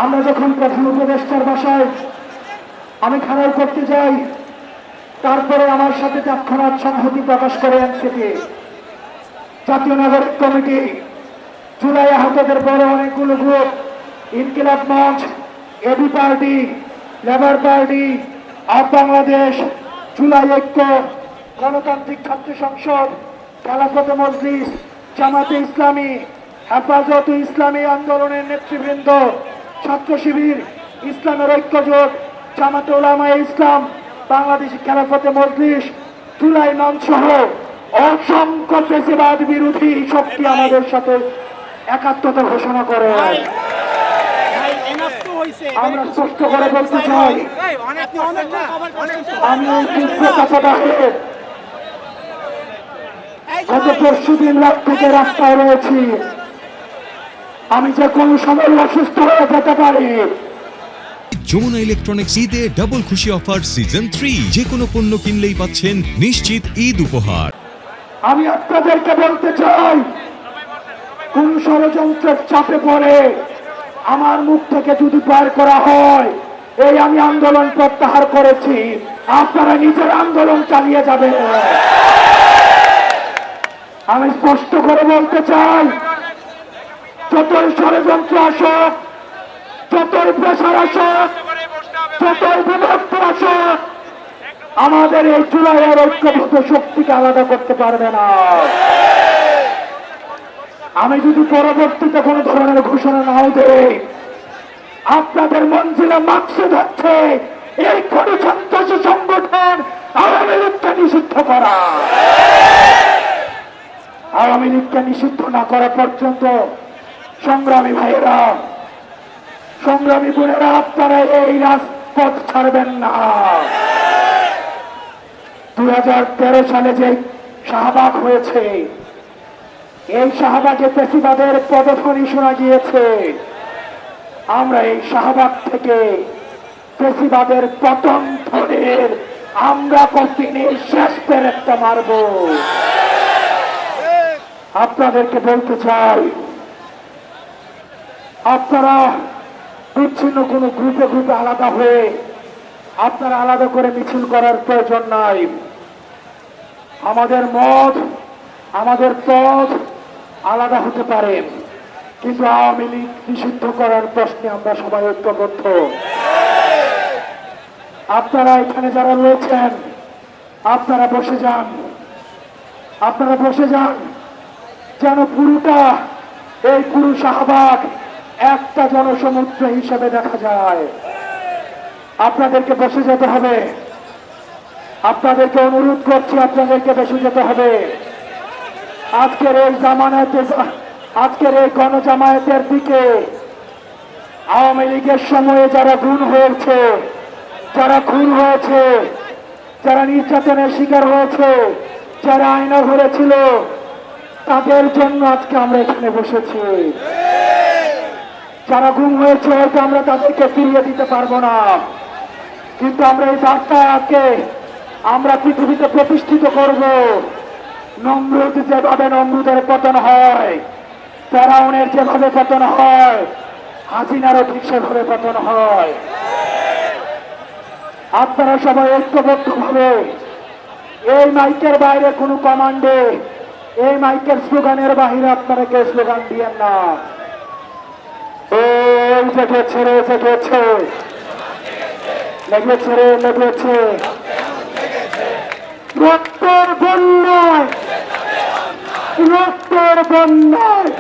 আমরা যখন প্রধান উপদেষ্টার বাসায় আমি খারাপ করতে যাই, তারপরে আমার সাথে তৎক্ষণাৎ সংহতি প্রকাশ করে এনসিপি, জাতীয় নাগরিক কমিটি, জুলাই আহতদের বড় অনেকগুলো group, Inqilab Mancha, A B party, Labour party, Aap Bangladesh, July Oikya, গণতান্ত্রিক ছাত্র সংসদ, খেলাফতে মজলিস, জামাতে ইসলামী, হেফাজতে ইসলামী আন্দোলনের নেতৃবৃন্দ, ছাত্র শিবির, ইসলামের ঐক্য জোট, জামাতে উলামায়ে ইসলাম, বাংলাদেশি খেলাফতে মজলিস, জুলাই মঞ্চ সহ অসংখ্য ফ্যাসিবাদ বিরোধী শক্তি আমাদের সাথে একাত্মতা ঘোষণা করে। আমরা স্পষ্ট করে বলতে চাই, আমি গত পরশুদিন রাত থেকে রাস্তায় রয়েছি। আমি যে কোনো সময় অসুস্থ হয়ে যেতে পারি। যমুনা ইলেকট্রনিক্স ঈদে ডাবল খুশি অফার সিজন 3, যে কোনো পণ্য কিনলেই পাচ্ছেন নিশ্চিত ঈদ উপহার। আমি আপনাদেরকে বলতে চাই, কোন ষড়যন্ত্রের চাপে পড়ে আমার মুখ থেকে যদি বের করা হয়, এই আমি আন্দোলন প্রত্যাহার করেছি, আপনারা নিজের আন্দোলন চালিয়ে যাবেন। আমি স্পষ্ট করে বলতে চাই, যতই ষড়যন্ত্র আসুক, যতই প্রেসার আসুক, যতই বিভক্ত আসুক, আমাদের এই জুলাইয়ের ঐক্যবদ্ধ শক্তিকে আলাদা করতে পারবে না। আমি যদি পরবর্তীতে কোনো ধরনের ঘোষণা নাও দেই, আপনাদের মঞ্জিলে মাকসুদ হচ্ছে এই কোন সন্ত্রাসী সংগঠন আওয়ামী লীগকে নিষিদ্ধ করা। আওয়ামী লীগকে নিষিদ্ধ না করা পর্যন্ত সংগ্রামী ভাইয়েরা, সংগ্রামী বোনেরা, আপনারা এই রাজপথ ছাড়বেন না। 2013 সালে যে শাহবাগ হয়েছে, এই শাহবাগে ফ্যাসিবাদের পদধ্বনি শোনা গিয়েছে। আমরা এই শাহবাগ থেকে ফ্যাসিবাদের পতন ধনের আমরা কফিনের শেষ পেরেকটা মারব। আপনাদেরকে বলতে চাই, আপনারা বিচ্ছিন্ন কোনো গ্রুপে গ্রুপে আলাদা হয়ে আপনারা আলাদা করে মিছিল করার প্রয়োজন নাই। আমাদের মত, আমাদের পথ আলাদা হতে পারে, কিন্তু আওয়ামী লীগ নিষিদ্ধ করার প্রশ্নে আমরা সবাই ঐক্যবদ্ধ। আপনারা এখানে যারা রয়েছেন, আপনারা বসে যান, আপনারা বসে যান, যেন পুরোটা এই পুরো শাহবাগ একটা জনসমুদ্র হিসেবে দেখা যায়। আপনাদেরকে বসে যেতে হবে, আপনাদেরকে অনুরোধ করছি, আপনাদেরকে বসে যেতে হবে। আজকের এই জামায়াতে, আজকের এই গণজামায়াতের দিকে আওয়ামী লীগের সময়ে যারা গুম হয়েছে, যারা খুন হয়েছে, যারা নির্যাতনের শিকার হয়েছে, যারা আয়না ঘুরেছিল, তাদের জন্য আজকে আমরা এখানে বসেছি। যারা গুম হয়েছে হয়তো আমরা তাদেরকে ফিরিয়ে দিতে পারবো না, কিন্তু আমরা এই বার্তাকে আমরা পৃথিবীতে প্রতিষ্ঠিত করব। নমরুদ যেভাবে নমরুদের পতন হয়, ফেরাউনের যেভাবে পতন হয়, হাসিনারও ঠিক সেভাবে পতন হয়। আপনারা সবাই ঐক্যবদ্ধভাবে এই মাইকের বাইরে কোনো কমান্ডে, এই মাইকের স্লোগানের বাহিরে আপনারা কেউ স্লোগান দিয়েন না। এই জেগেছে রে, জেগেছে, লেগেছে রে, লেগেছে, রক্তের বন্যায়, রক্তের বন্যায়।